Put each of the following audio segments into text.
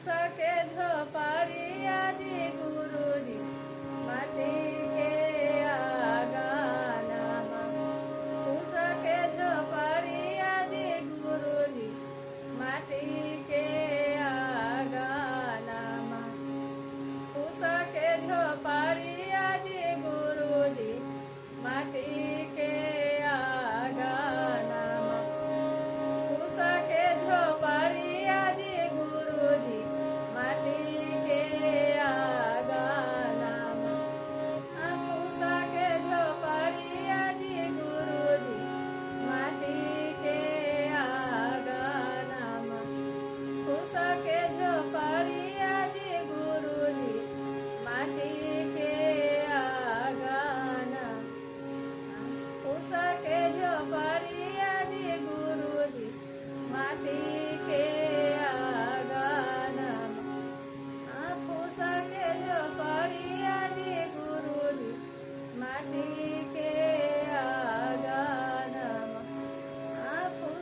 सके झोपड़ी आजी गुरुजी माटी के आंगनमा सके झोपड़ी आजी गुरुजी माटी के आंगनमा सके झोपड़ी आजी गुरुजी माटी के आंगनमा सके झोपड़ी आजी गुरुजी माटी के आंगनमा सके झोपड़ी आजी गुरुजी माटी के आंगनमा सके झोपड़ी आजी गुरुजी माटी के आंगनमा सके झोपड़ी आजी गुरुजी माटी के आंगनमा सके झोपड़ी आजी गुरुजी माटी के आंगनमा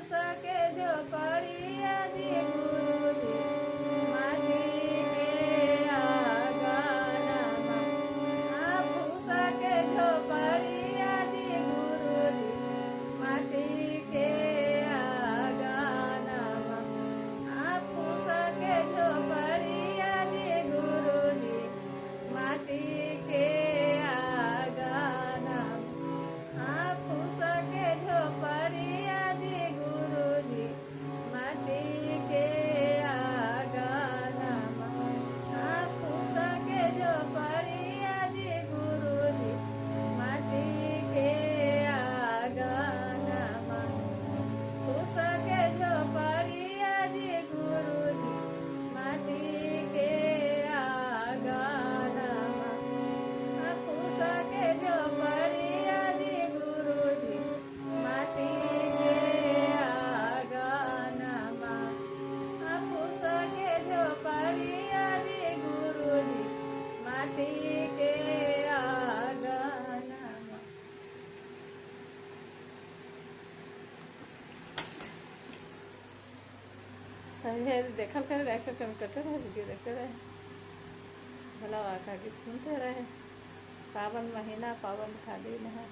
सके झोपड़ी आजी गुरुजी माटी के आंगनमा सके झोपड़ी आजी गुरुजी माटी के आंगनमा सके झोपड़ी आजी गुरुजी माटी के आंगनमा सके झोपड़ी आजी गुरुजी माटी के आंगनमा सके झोपड़ी आजी गुरुजी माटी के आंगनमा सके झोपड़ी आजी गुरुजी माटी के आंगनमा सके झोपड़ी आजी गुरुजी माटी के आंगनमा सके झोपड़ी आजी गुरुजी माटी के आंगनमा। सही है, देखल करे, लाइक कमेंट करते रहे, वीडियो देखते रहे, भला आका गीत सुनते रहे। पावन महीना, पावन खाली है।